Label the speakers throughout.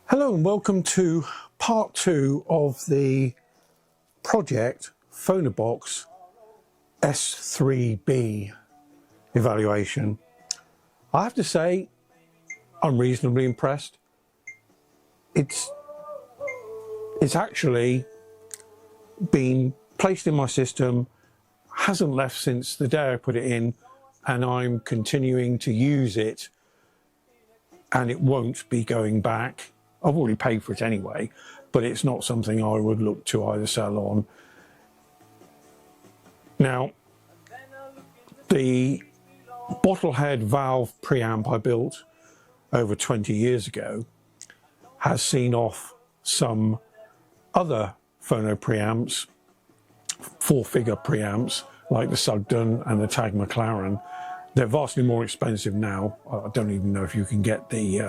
Speaker 1: Hello and welcome to part 2 of the Pro-Ject Phonobox S3B evaluation. I have to say I'm reasonably impressed. It's actually been placed in my system, hasn't left since the day I put it in, and I'm continuing to use it, and it won't be going back. I've already paid for it anyway, but it's not something I would look to either sell on. Now, the Bottlehead valve preamp I built over 20 years ago has seen off some other phono preamps, 4-figure preamps, like the Sugden and the Tag McLaren. They're vastly more expensive now. I don't even know if you can get the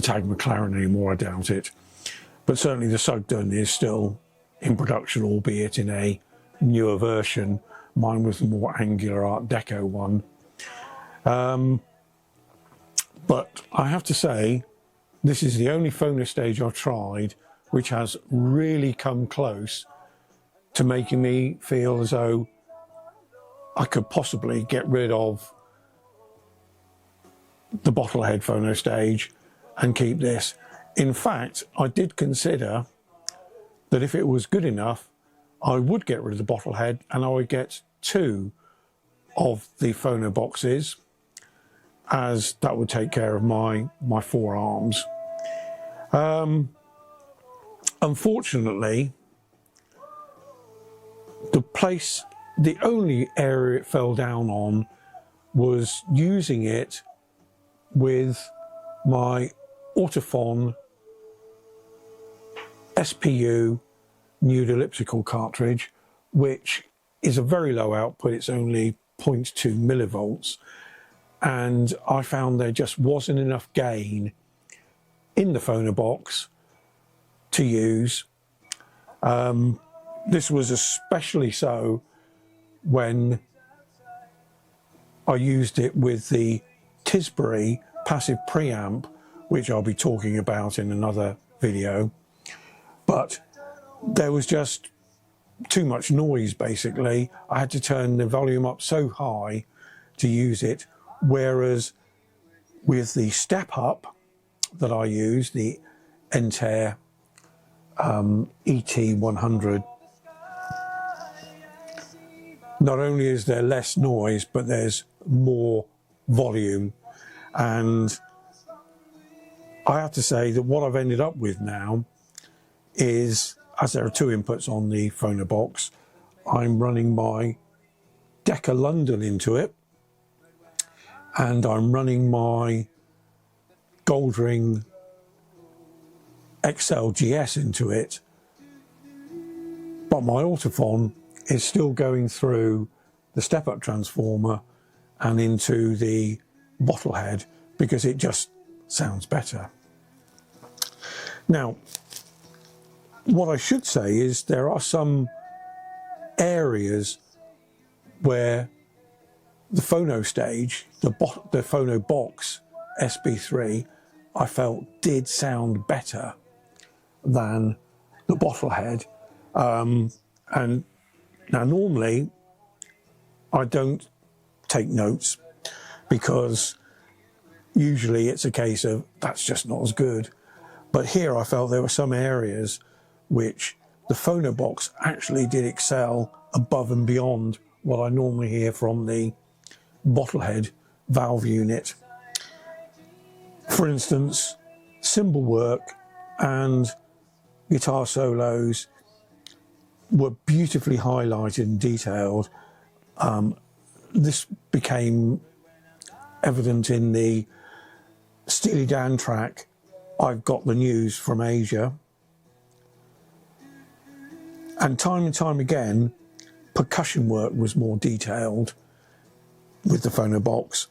Speaker 1: Tag McLaren anymore, I doubt it. But certainly the Sugden is still in production, albeit in a newer version. Mine was the more angular Art Deco one. But I have to say, this is the only Phonostage I've tried which has really come close to making me feel as though I could possibly get rid of the Bottlehead Phonostage and keep this. In fact, I did consider that if it was good enough, I would get rid of the Bottlehead and I would get 2 of the phono boxes, as that would take care of my 4 arms. Unfortunately, the only area it fell down on was using it with my Autophon SPU nude elliptical cartridge, which is a very low output. It's only 0.2 millivolts, and I found there just wasn't enough gain in the phono box to use. This was especially so when I used it with the Tisbury passive preamp, which I'll be talking about in another video. But there was just too much noise, basically. I had to turn the volume up so high to use it, whereas with the step up that I use, the Enter ET100, not only is there less noise, but there's more volume. And I have to say that what I've ended up with now is, as there are 2 inputs on the phono box, I'm running my Decca London into it, and I'm running my Goldring XLGS into it, but my Autophon is still going through the step-up transformer and into the Bottlehead because it just sounds better. Now, what I should say is there are some areas where the Phonostage, the Phono Box SB3, I felt did sound better than the Bottlehead. And now normally I don't take notes because usually it's a case of that's just not as good. But here I felt there were some areas which the phono box actually did excel above and beyond what I normally hear from the Bottlehead valve unit. For instance, cymbal work and guitar solos were beautifully highlighted and detailed. This became evident in the Steely Dan track, I've Got the News from Asia. And time again, percussion work was more detailed with the phono box.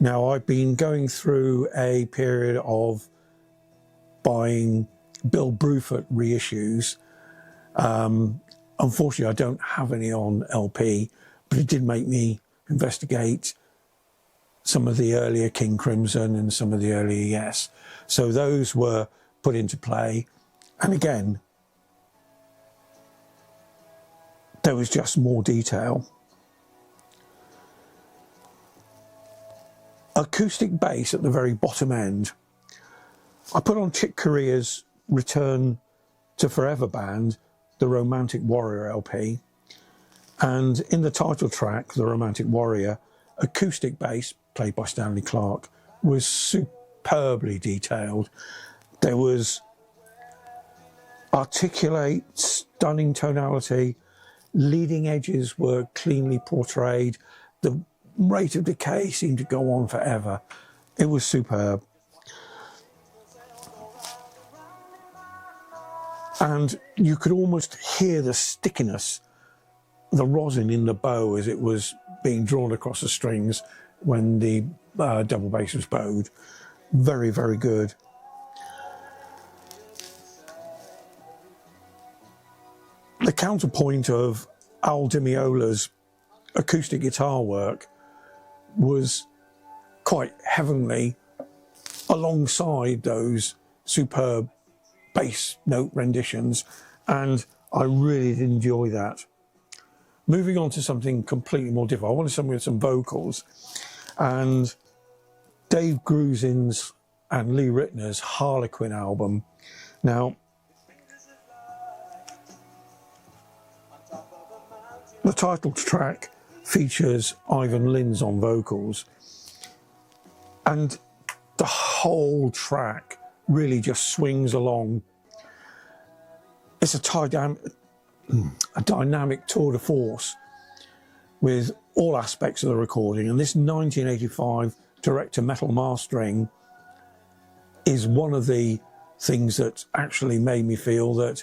Speaker 1: Now, I've been going through a period of buying Bill Bruford reissues. Unfortunately, I don't have any on LP, but it did make me investigate some of the earlier King Crimson and some of the earlier Yes. So those were put into play. And again, there was just more detail. Acoustic bass at the very bottom end. I put on Chick Corea's Return to Forever band, the Romantic Warrior LP, and in the title track, The Romantic Warrior, acoustic bass, played by Stanley Clarke, was superbly detailed. There was articulate, stunning tonality, leading edges were cleanly portrayed, the rate of decay seemed to go on forever. It was superb. And you could almost hear the stickiness, the rosin in the bow as it was being drawn across the strings when the double bass was bowed. Very, very good. The counterpoint of Al Di Meola's acoustic guitar work was quite heavenly alongside those superb bass note renditions, and I really did enjoy that. Moving on to something completely more different, I wanted something with some vocals, and Dave Gruzin's and Lee Ritner's Harlequin album. Now, the title track features Ivan Lins on vocals, and the whole track really just swings along. It's a dynamic tour de force with all aspects of the recording, and this 1985 direct-to-metal mastering is one of the things that actually made me feel that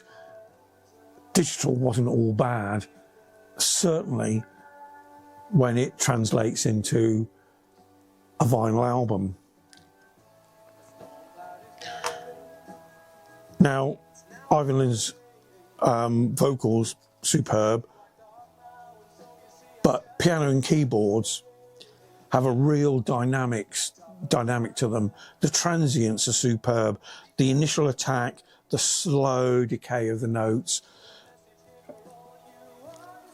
Speaker 1: digital wasn't all bad, certainly when it translates into a vinyl album. Now, Ivan Lin's vocals, superb, but piano and keyboards have a real dynamic to them. The transients are superb. The initial attack, the slow decay of the notes,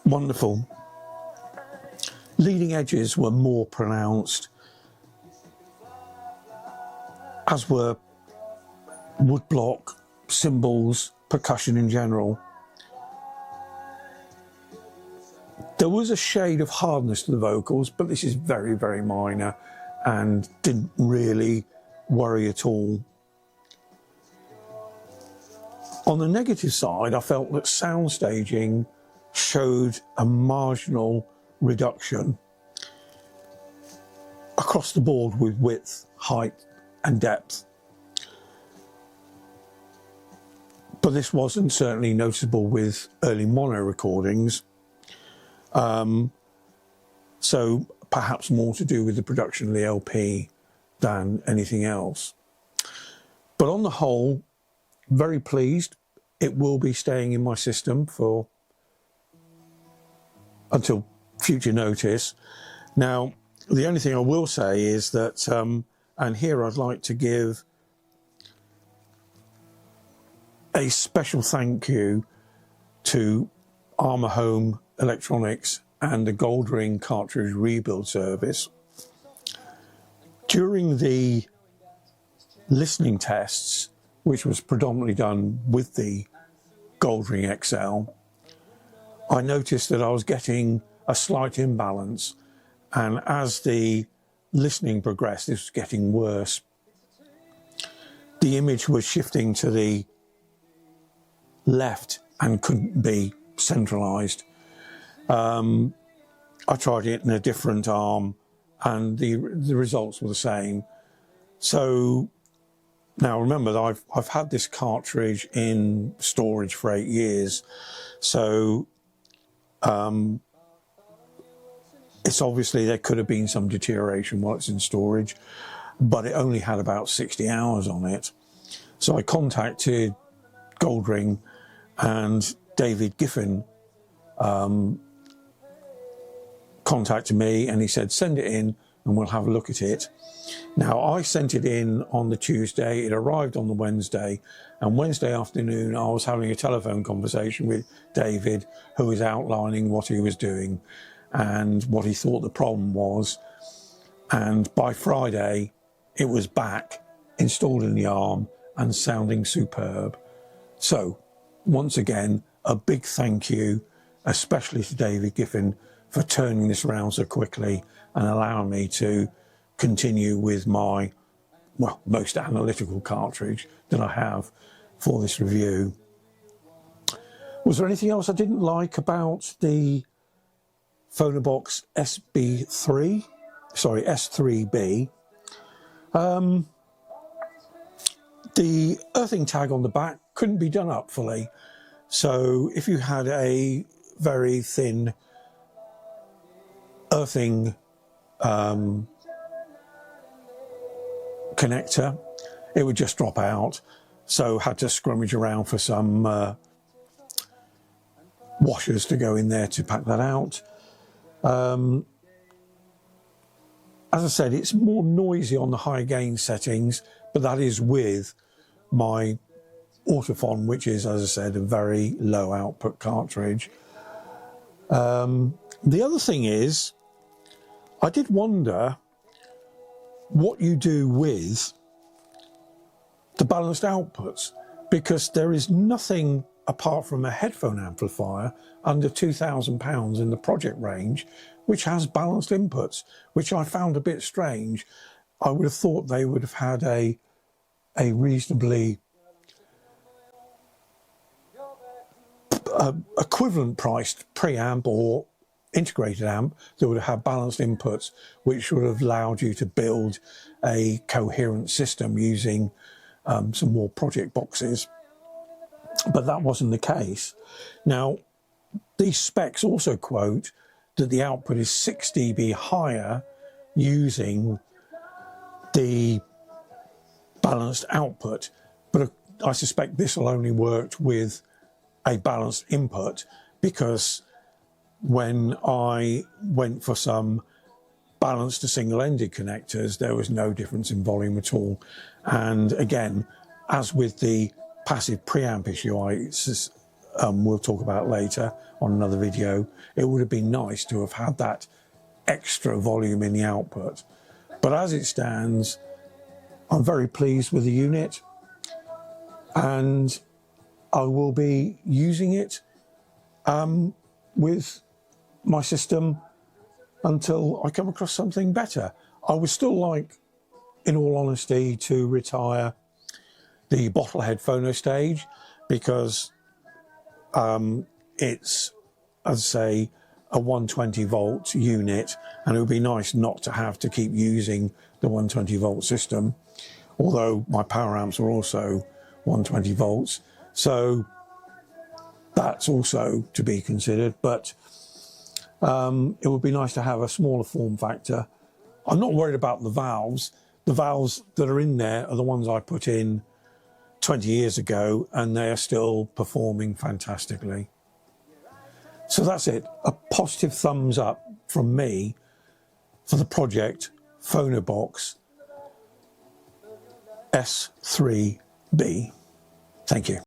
Speaker 1: wonderful. Leading edges were more pronounced, as were woodblock, cymbals, percussion in general. There was a shade of hardness to the vocals, but this is very, very minor and didn't really worry at all. On the negative side, I felt that sound staging showed a marginal reduction across the board with width, height and depth. But this wasn't certainly noticeable with early mono recordings. So perhaps more to do with the production of the LP than anything else. But on the whole, very pleased. It will be staying in my system for until future notice. Now, the only thing I will say is that, and here I'd like to give a special thank you to Armour Home Electronics and the Goldring cartridge rebuild service. During the listening tests, which was predominantly done with the Goldring XL, I noticed that I was getting a slight imbalance, and as the listening progressed, this was getting worse. The image was shifting to the left and couldn't be centralized. I tried it in a different arm and the results were the same. So now remember that I've had this cartridge in storage for 8 years, so it's obviously there could have been some deterioration while it's in storage, but it only had about 60 hours on it. So I contacted Goldring, and David Giffen contacted me and he said, send it in and we'll have a look at it. Now, I sent it in on the Tuesday, it arrived on the Wednesday, and Wednesday afternoon I was having a telephone conversation with David, who was outlining what he was doing and what he thought the problem was. And by Friday, it was back, installed in the arm and sounding superb. So, once again, a big thank you, especially to David Giffen, for turning this around so quickly and allowing me to continue with my, well, most analytical cartridge that I have for this review. Was there anything else I didn't like about the Phonobox S3B? The earthing tag on the back couldn't be done up fully. So if you had a very thin earthing connector, it would just drop out. So had to scrummage around for some washers to go in there to pack that out. As I said, it's more noisy on the high gain settings, but that is with my Autophon, which is, as I said, a very low output cartridge. The other thing is, I did wonder what you do with the balanced outputs, because there is nothing apart from a headphone amplifier under £2,000 in the Pro-Ject range which has balanced inputs, which I found a bit strange. I would have thought they would have had a reasonably equivalent priced preamp or integrated amp that would have had balanced inputs, which would have allowed you to build a coherent system using some more Pro-Ject boxes. But that wasn't the case. Now, these specs also quote that the output is 6 dB higher using the balanced output, but I suspect this will only work with a balanced input, because when I went for some balanced to single-ended connectors, there was no difference in volume at all. And again, as with the passive preamp issue we'll talk about later on another video, it would have been nice to have had that extra volume in the output. But as it stands, I'm very pleased with the unit, and I will be using it with my system until I come across something better. I would still like, in all honesty, to retire the Bottlehead Phonostage, because it's, as I say, a 120 volt unit, and it would be nice not to have to keep using the 120 volt system, although my power amps are also 120 volts, so that's also to be considered. But it would be nice to have a smaller form factor. I'm not worried about the valves. The valves that are in there are the ones I put in 20 years ago, and they are still performing fantastically. So that's it. A positive thumbs up from me for the Pro-Ject Phonobox S3B. Thank you.